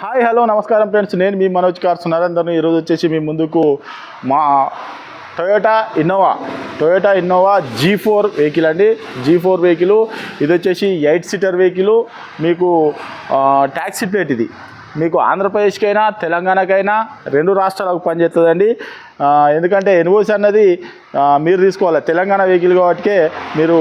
Hi hello నమస్కారం friends, నేను మీ Manoj cars నరేందర్ను. ఈరోజు వచ్చేసి మీ ముందుకు మా టొయోటా ఇన్నోవా G4 వెహికల్ అండి. G4 వెహికల్ ఇది వచ్చేసి 8 సీటర్ వెహికల్. మీకు ట్యాక్సీ ప్లేట్ ఇది మీకు ఆంధ్రప్రదేశ్కైనా తెలంగాణకైనా రెండు రాష్ట్రాలకు పనిచేస్తుందండి. ఎందుకంటే ఎన్ఓసి అన్నది మీరు తీసుకోవాలి. తెలంగాణ వెహికల్ కాబట్టి మీరు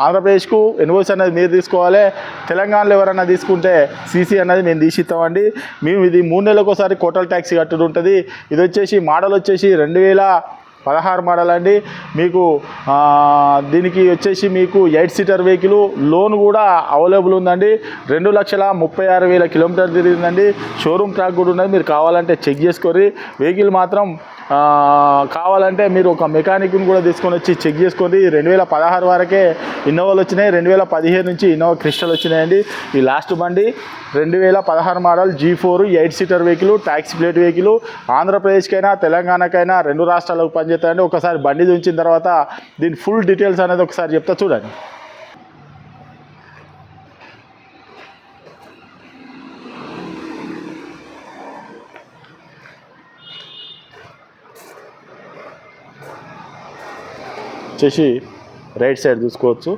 ఆంధ్రప్రదేశ్కు ఎన్ఓసి అనేది మీరు తీసుకోవాలి. తెలంగాణలో ఎవరైనా తీసుకుంటే సీసీ అనేది మేము తీసిస్తామండి. మేము ఇది 3 నెలలకు ఒకసారి కోటల్ ట్యాక్సీ కట్టుడు ఉంటుంది. ఇది వచ్చేసి మోడల్ వచ్చేసి 2016 మోడల్ అండి. మీకు దీనికి వచ్చేసి మీకు 8 సీటర్ వెహికల్. లోన్ కూడా అవైలబుల్ ఉందండి. 2,36,000 కిలోమీటర్ తిరిగిందండి. షోరూమ్ ట్రాక్ కూడా ఉన్నది. మీరు కావాలంటే చెక్ చేసుకోరి. వెహికల్ మాత్రం కావాలంటే మీరు ఒక మెకానిక్ని కూడా తీసుకొని వచ్చి చెక్ చేసుకోండి. 2016 వరకే ఇన్నోవాలు వచ్చినాయి. 2017 నుంచి ఇన్నోవా క్రిస్టల్ వచ్చినాయండి. ఈ లాస్ట్ బండి 2016 model G4 8 seater vehicle, taxi plate vehicle. ఆంధ్రప్రదేశ్కైనా తెలంగాణకైనా రెండు రాష్ట్రాలకు పనిచేస్తాయండి. ఒకసారి బండి ఉంచిన తర్వాత దీని ఫుల్ డీటెయిల్స్ అనేది ఒకసారి చెప్తా చూడండి. వచ్చేసి రైట్ సైడ్ చూసుకోవచ్చు.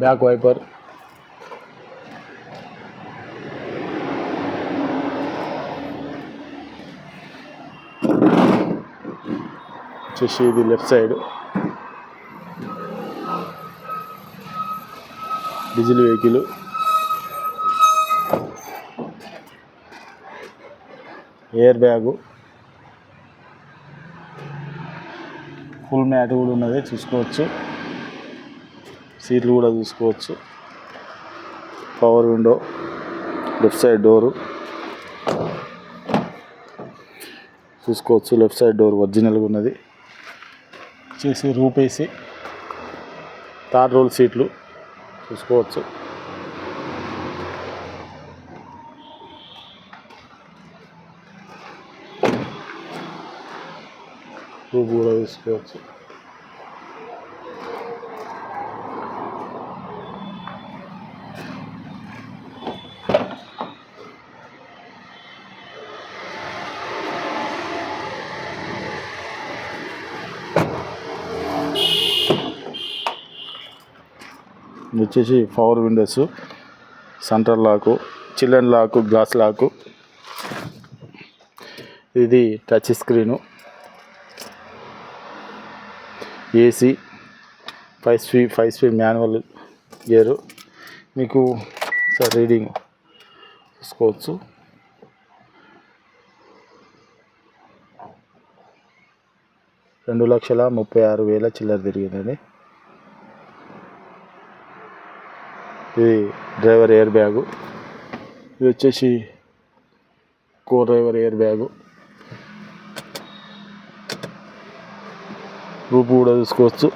బ్యాక్ వైపర్, వచ్చేసి ఇది left side diesel vehicle. Air bag, full mat కూడా ఉన్నది చూసుకోవచ్చు. సీట్లు కూడా చూసుకోవచ్చు. Power window, left side door చూసుకోవచ్చు. లెఫ్ట్ సైడ్ డోర్ ఒరిజినల్గా ఉన్నది. వచ్చేసి రూప్ ఏసీ, థర్డ్ రోల్ సీట్లు చూసుకోవచ్చు. రూప్ కూడా చూసుకోవచ్చు. ఇది వచ్చేసి power windows, center lock, children lock, glass lock. ఇది touch screen, AC, 5 speed manual gear. మీకు సార్ రీడింగ్ చూసుకోవచ్చు. $2,36,000 చిల్లర తిరిగిందండి. ఇది డ్రైవర్ ఎయిర్ బ్యాగు. ఇది వచ్చేసి కో డ్రైవర్ ఎయిర్ బ్యాగు. రూపు కూడా చూసుకోవచ్చు.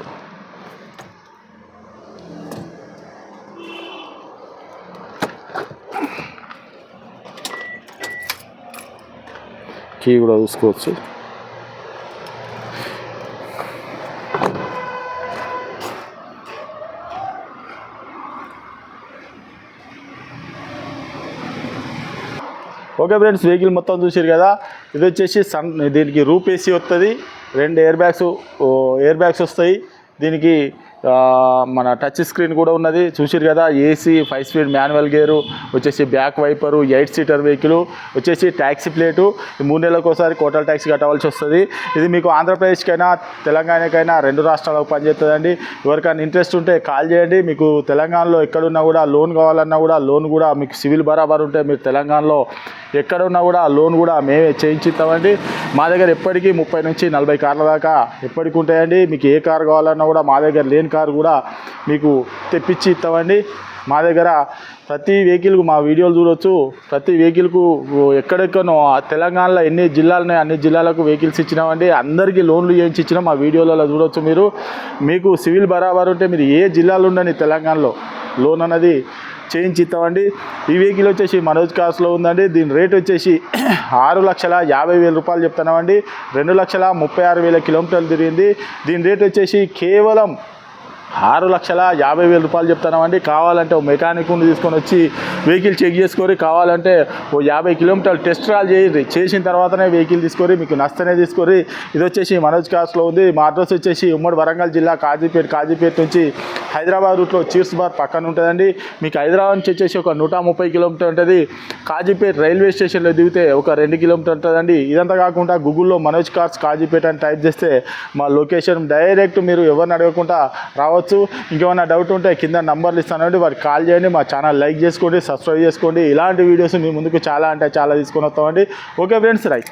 కీ కూడా చూసుకోవచ్చు. ఓకే ఫ్రెండ్స్, వెహికల్ మొత్తం చూసారు కదా. ఇది వచ్చేసి దీనికి రూప్ ఏసీ వస్తుంది. 2 ఎయిర్ బ్యాగ్స్ వస్తాయి. దీనికి మన టచ్ స్క్రీన్ కూడా ఉన్నది చూసారు కదా. ఏసీ, 5 స్పీడ్ మాన్యువల్ గేరు, వచ్చేసి బ్యాక్ వైపరు, 8 సీటర్ వెహికల్, వచ్చేసి ట్యాక్సీ ప్లేటు. 3 నెలలకు ఒకసారి కోటల్ ట్యాక్సీ కట్టవలసి వస్తుంది. ఇది మీకు ఆంధ్రప్రదేశ్కైనా తెలంగాణకైనా రెండు రాష్ట్రాలకు పనిచేస్తుందండి. ఎవరికైనా ఇంట్రెస్ట్ ఉంటే కాల్ చేయండి. మీకు తెలంగాణలో ఎక్కడున్నా కూడా లోన్ కావాలన్నా కూడా లోన్ కూడా మీకు సివిల్ బరాబర్ ఉంటే మీరు తెలంగాణలో ఎక్కడున్నా కూడా లోన్ కూడా మేమే చేయించిస్తామండి. మా దగ్గర ఎప్పటికీ 30 నుంచి 40 కార్ల దాకా ఎప్పటికి ఉంటాయండి. మీకు ఏ కార్ కావాలన్నా కూడా మా దగ్గర లేని కారు కూడా మీకు తెప్పించి ఇస్తామండి. మా దగ్గర ప్రతి వెహికల్కు మా వీడియోలు చూడవచ్చు. ప్రతి వెహికల్కు ఎక్కడెక్కడో తెలంగాణలో ఎన్ని జిల్లాలు ఉన్నాయో అన్ని జిల్లాలకు వెహికల్స్ ఇచ్చినామండి. అందరికీ లోన్లు చేయించి ఇచ్చినా మా వీడియోలలో చూడవచ్చు. మీకు సివిల్ బరాబర్ ఉంటే మీరు ఏ జిల్లాలో ఉండని తెలంగాణలో లోన్ అనేది చేయించి ఇస్తామండి. ఈ వెహికల్ వచ్చేసి మనోజ్ కార్స్లో ఉందండి. దీని రేట్ వచ్చేసి 6,50,000 రూపాయలు చెప్తున్నామండి. 2,36,000 కిలోమీటర్లు తిరిగింది. దీని రేట్ వచ్చేసి కేవలం 6,50,000 రూపాయలు చెప్తున్నామండి. కావాలంటే ఓ మెకానిక్ని తీసుకొని వచ్చి వెహికల్ చెక్ చేసుకొని కావాలంటే ఓ 50 కిలోమీటర్లు టెస్ట్ ట్రాల్ చేసిన తర్వాతనే వెహికల్ తీసుకొని మీకు నష్టనే తీసుకొని. ఇది వచ్చేసి మనోజ్ కార్స్లో ఉంది. మా అడ్రస్ వచ్చేసి ఉమ్మడి వరంగల్ జిల్లా కాజీపేట నుంచి హైదరాబాద్ రూట్లో చీర్స్ బార్ పక్కన ఉంటుందండి. మీకు హైదరాబాద్ నుంచి వచ్చేసి ఒక 130 కిలోమీటర్ ఉంటుంది. కాజీపేట రైల్వే స్టేషన్లో దిగితే ఒక 2 కిలోమీటర్ ఉంటుందండి. ఇదంతా కాకుండా గూగుల్లో మనోజ్ కార్స్ కాజీపేట అని టైప్ చేస్తే మా లొకేషన్ డైరెక్ట్ మీరు ఎవరిని అడగకుండా రావచ్చు. ఇంకేమైనా డౌట్ ఉంటే కింద నంబర్లు ఇస్తానండి, వారికి కాల్ చేయండి. మా ఛానల్ లైక్ చేసుకోండి, సబ్స్క్రైబ్ చేసుకోండి. ఇలాంటి వీడియోస్ మీ ముందుకు చాలా అంటే చాలా తీసుకొని వస్తామండి. Okay friends, right.